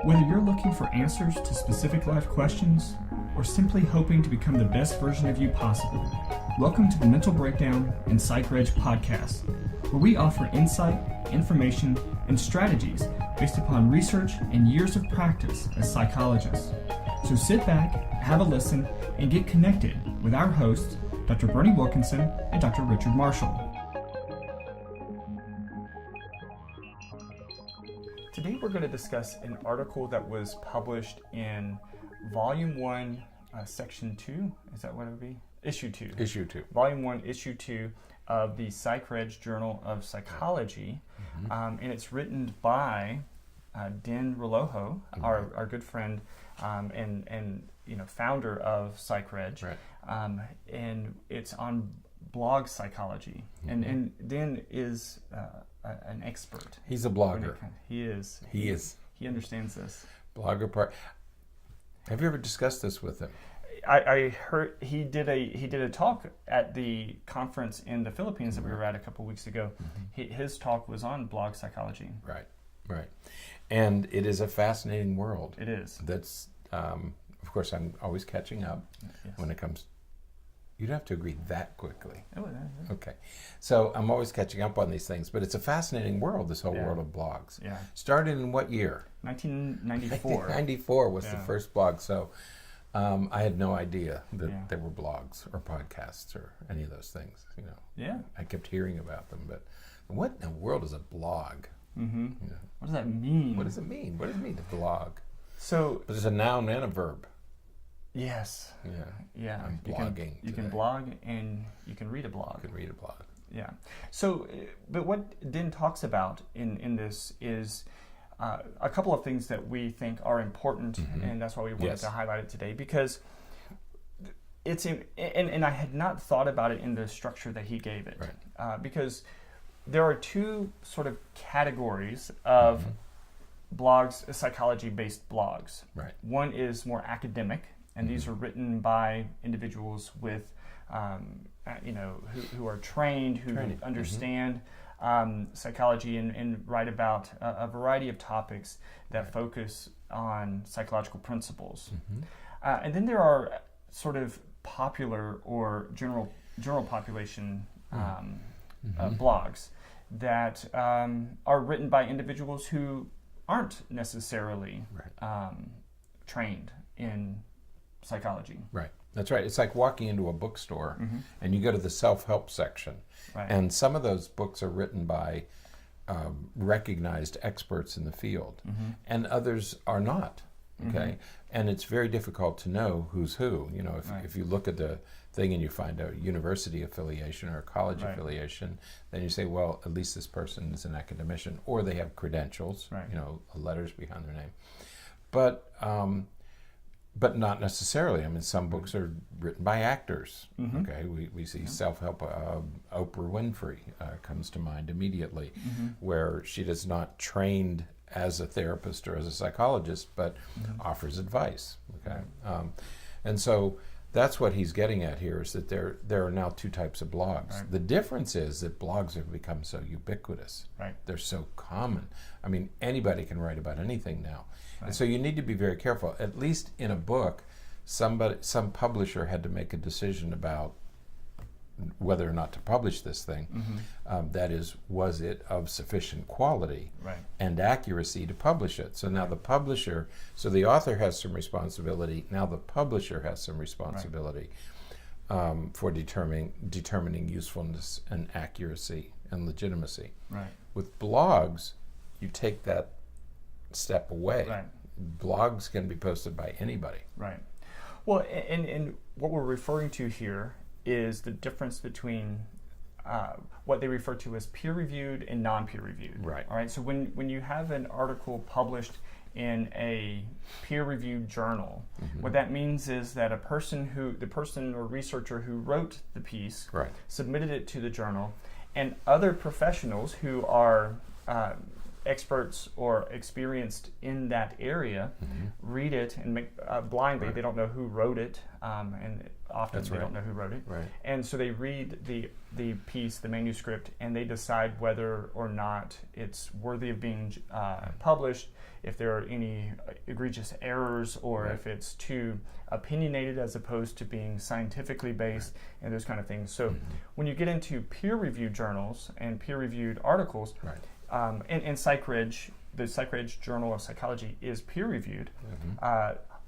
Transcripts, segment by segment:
Whether you're looking for answers to specific life questions or simply hoping to become the best version of you possible, welcome to the Mental Breakdown and Psychreg podcast, where we offer insight, information, and strategies based upon research and years of practice as psychologists. So sit back, have a listen, and get connected with our hosts, Dr. Berney Wilkinson and Dr. Richard Marshall. Today we're going to discuss an article that was published in Volume 1, Section 2. Is that what it would be? Issue 2. Issue 2. Volume 1, Issue 2 of the Psychreg Journal of Psychology. And it's written by Den Relojo, our good friend and founder of Psychreg. Right. And it's on blog psychology. And Den is an expert. He's a blogger. He is. He understands this. Blogger part. Have you ever discussed this with him? I heard he did a talk at the conference in the Philippines that we were at a couple weeks ago. His talk was on blog psychology. Right. And it is a fascinating world. It is. That's, of course, I'm always catching up when it comes. You'd have to agree that quickly. Oh, yeah. Okay. So I'm always catching up on these things, but it's a fascinating world, this whole world of blogs. Yeah. Started in what year? 1994. 1994 was the first blog. So I had no idea that there were blogs or podcasts or any of those things. Yeah. I kept hearing about them, but what in the world is a blog? What does that mean? What does it mean? What does it mean to blog? So But there's a noun and a verb. Yes. Yeah. I'm blogging. You can blog and you can read a blog. You can read a blog. Yeah. So, but what Den talks about in this is a couple of things that we think are important, and that's why we wanted to highlight it today, because it's and I had not thought about it in the structure that he gave it, because there are two sort of categories of blogs, psychology-based blogs. Right. One is more academic, and these are written by individuals with, who are trained, who understand psychology and write about a variety of topics that focus on psychological principles. And then there are sort of popular or general population blogs that are written by individuals who aren't necessarily trained in psychology. Right. That's right. It's like walking into a bookstore and you go to the self-help section. Right. And some of those books are written by recognized experts in the field and others are not. Okay. And it's very difficult to know who's who. If you look at the thing and you find a university affiliation or a college affiliation, then you say, well, at least this person is an academician, or they have credentials, letters behind their name. But not necessarily. I mean, some books are written by actors. Okay, we see self-help. Oprah Winfrey comes to mind immediately, where she is not trained as a therapist or as a psychologist, but offers advice. Okay, and so that's what he's getting at here, is that there are now two types of blogs. Right. The difference is that blogs have become so ubiquitous. Right. They're so common. I mean, anybody can write about anything now. Right. And so you need to be very careful. At least in a book, some publisher had to make a decision about whether or not to publish this thing. That is, was it of sufficient quality and accuracy to publish it? So now the publisher, so the author has some responsibility, now the publisher has some responsibility for determining usefulness and accuracy and legitimacy. Right. With blogs, you take that step away. Right. Blogs can be posted by anybody. Right. Well, and what we're referring to here is the difference between what they refer to as peer-reviewed and non-peer-reviewed. Right. All right. So when you have an article published in a peer-reviewed journal, what that means is that the person or researcher who wrote the piece submitted it to the journal, and other professionals who are experts or experienced in that area read it and make blindly. They don't know who wrote it, and often they don't know who wrote it. Right. And so they read the piece, the manuscript, and they decide whether or not it's worthy of being published, if there are any egregious errors, or if it's too opinionated as opposed to being scientifically based, and those kind of things. So when you get into peer-reviewed journals and peer-reviewed articles, and Psychreg, the Psychreg Journal of Psychology is peer-reviewed,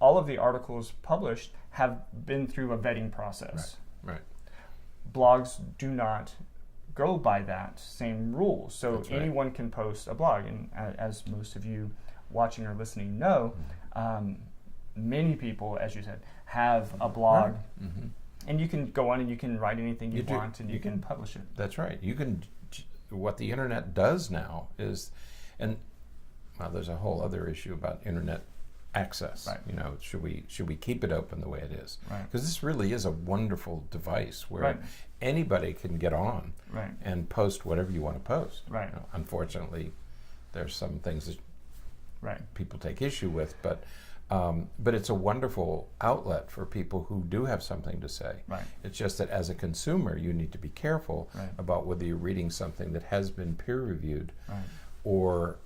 all of the articles published have been through a vetting process. Right. Blogs do not go by that same rules. So anyone can post a blog, and as most of you watching or listening know, many people, as you said, have a blog, and you can go on and you can write anything you want, and you can publish it. That's right. You can. What the internet does now is, and there's a whole other issue about internet access. Right. You know, should we keep it open the way it is? Right. Because this really is a wonderful device where anybody can get on and post whatever you want to post. Right. You know, unfortunately, there's some things that people take issue with, but it's a wonderful outlet for people who do have something to say. Right. It's just that as a consumer, you need to be careful about whether you're reading something that has been peer-reviewed or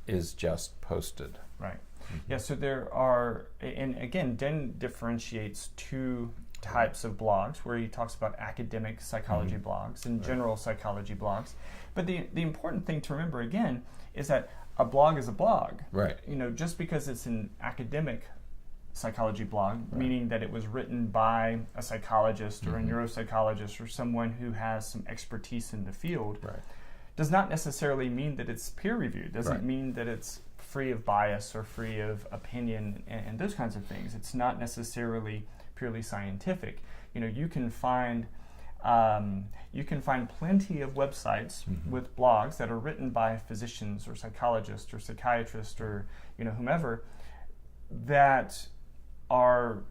is just posted. Right. Yeah, so there are, and again, Den differentiates two types of blogs, where he talks about academic psychology blogs and general psychology blogs. But the important thing to remember, again, is that a blog is a blog. Right. You know, just because it's an academic psychology blog, meaning that it was written by a psychologist or a neuropsychologist or someone who has some expertise in the field, does not necessarily mean that it's peer-reviewed. Doesn't mean that it's free of bias or free of opinion and those kinds of things. It's not necessarily purely scientific. You know, you can find plenty of websites with blogs that are written by physicians or psychologists or psychiatrists or whomever that are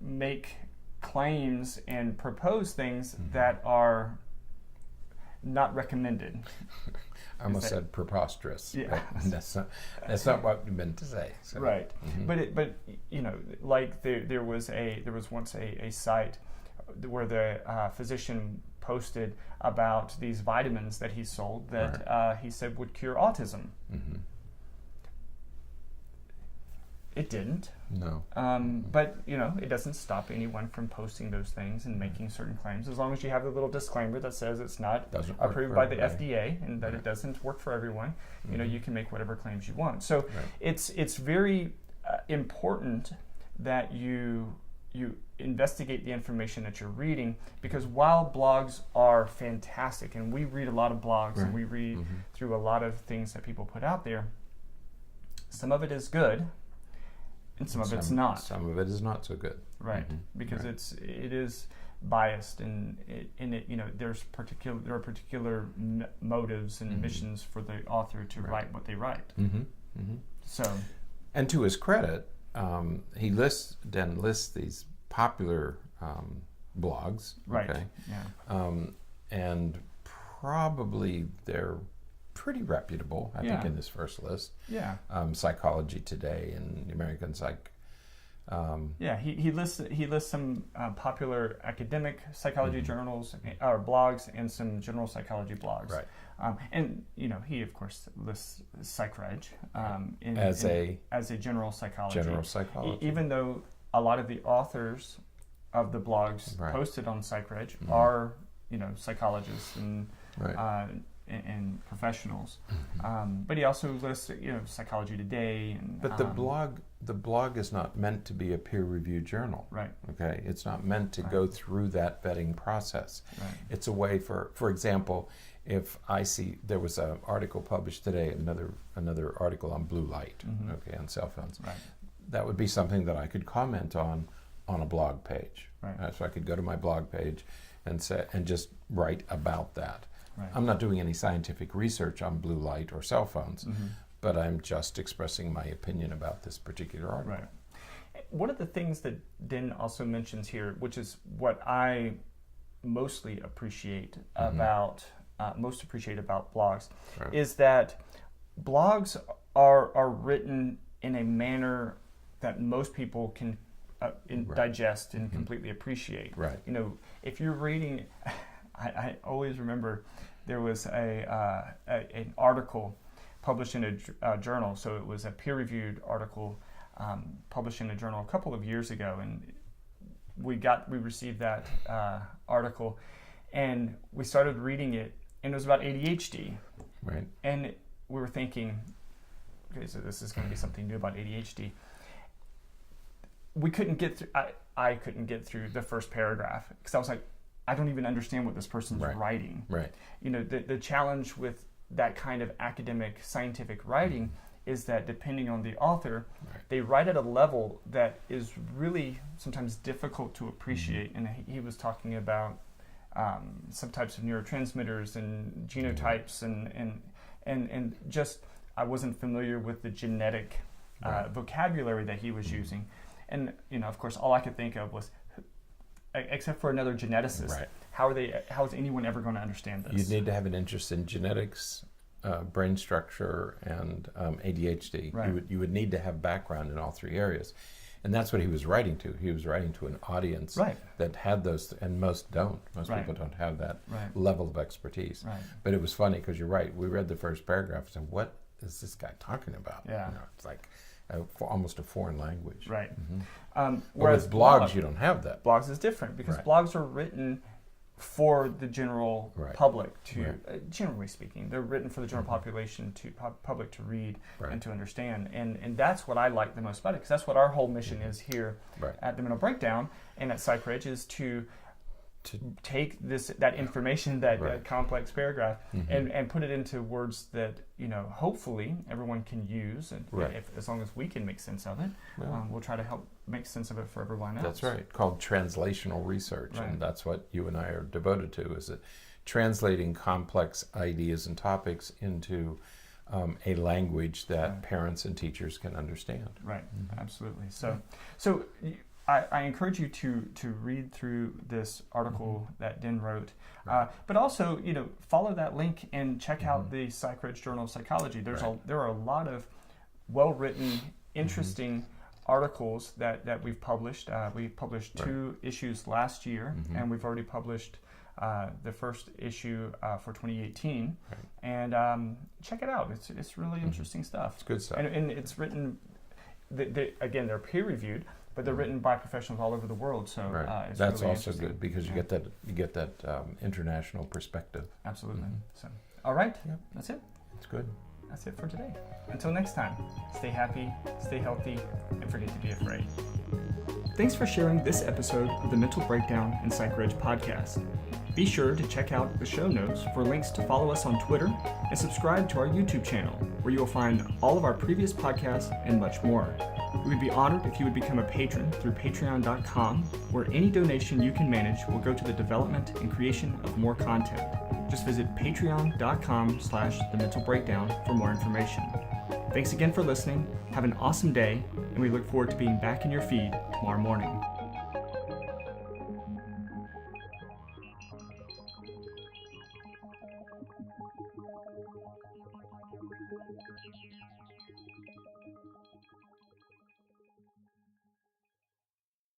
make claims and propose things that are not recommended. I almost said preposterous. Yeah, that's not what you meant to say. So. Right, but like there was once a site where the physician posted about these vitamins that he sold that he said would cure autism. It didn't. No. But it doesn't stop anyone from posting those things and making certain claims, as long as you have the little disclaimer that says it's not approved by the FDA and that it doesn't work for everyone. You can make whatever claims you want. So it's very important that you investigate the information that you're reading, because while blogs are fantastic, and we read a lot of blogs and we read through a lot of things that people put out there, some of it is good. And some of it's not. Some of it is not so good. Right, because it is biased, and there are particular motives and missions for the author to write what they write. So, and to his credit, he lists these popular blogs. Right. Okay? Yeah. And probably they're pretty reputable, I think, in this first list. Yeah. Psychology Today and the American Psych. He lists some popular academic psychology journals or blogs and some general psychology blogs. Right. And he of course lists Psychreg as a general psychology. General psychology. Even though a lot of the authors of the blogs posted on Psychreg are psychologists and professionals, but he also lists Psychology Today but the blog is not meant to be a peer-reviewed journal, right? Okay, it's not meant to go through that vetting process. Right. It's a way for example, if I see there was an article published today, another article on blue light, on cell phones, that would be something that I could comment on a blog page. Right. So I could go to my blog page and just write about that. Right. I'm not doing any scientific research on blue light or cell phones, but I'm just expressing my opinion about this particular article. Right. One of the things that Den also mentions here, which is what I mostly appreciate about blogs, is that blogs are written in a manner that most people can digest and completely appreciate. Right. You know, if you're reading, I always remember there was an article published in a journal. So it was a peer-reviewed article published in a journal a couple of years ago, and we received that article, and we started reading it, and it was about ADHD. Right. And we were thinking, okay, so this is going to be something new about ADHD. We couldn't get through. I couldn't get through the first paragraph because I was like, I don't even understand what this person's writing. Right. You know, the challenge with that kind of academic, scientific writing is that depending on the author, they write at a level that is really sometimes difficult to appreciate. And he was talking about some types of neurotransmitters and genotypes and just I wasn't familiar with the genetic vocabulary that he was using. And, you know, of course, all I could think of was, except for another geneticist, how is anyone ever going to understand this? You'd need to have an interest in genetics, brain structure, and ADHD. Right. You would need to have background in all three areas. And that's what he was writing to. He was writing to an audience that had those, and most don't. Most people don't have that level of expertise. Right. But it was funny because you're right. We read the first paragraph and said, what is this guy talking about? Yeah. You know, it's like almost a foreign language. Right. Whereas with blogs, you don't have that. Blogs is different because blogs are written for the general public to, generally speaking, they're written for the general population to public to read and to understand, and that's what I like the most about it, because that's what our whole mission is here at the Mental Breakdown and at Psychreg, is to take that information, that complex paragraph, and put it into words that, you know, hopefully everyone can use, and as long as we can make sense of it, we'll try to help make sense of it for everyone else. That's right, called translational research, and that's what you and I are devoted to, is that translating complex ideas and topics into a language that parents and teachers can understand. Right, absolutely. So I encourage you to read through this article that Den wrote, but also, you know, follow that link and check out the Psychreg Journal of Psychology. There are a lot of well-written, interesting articles that we've published. We published 2 issues last year, and we've already published the first issue for 2018. And check it out. It's really interesting stuff. It's good stuff. And it's written. Again, they're peer-reviewed, but they're written by professionals all over the world. So it's that's really also good because you get that international perspective. Absolutely. So, all right, that's it. It's good. That's it for today. Until next time, stay happy, stay healthy, and forget to be afraid. Thanks for sharing this episode of the Mental Breakdown and Psychreg podcast. Be sure to check out the show notes for links to follow us on Twitter and subscribe to our YouTube channel, where you will find all of our previous podcasts and much more. We would be honored if you would become a patron through patron.com, where any donation you can manage will go to the development and creation of more content. Just visit patreon.com/thementalbreakdown for more information. Thanks again for listening. Have an awesome day, and we look forward to being back in your feed tomorrow morning.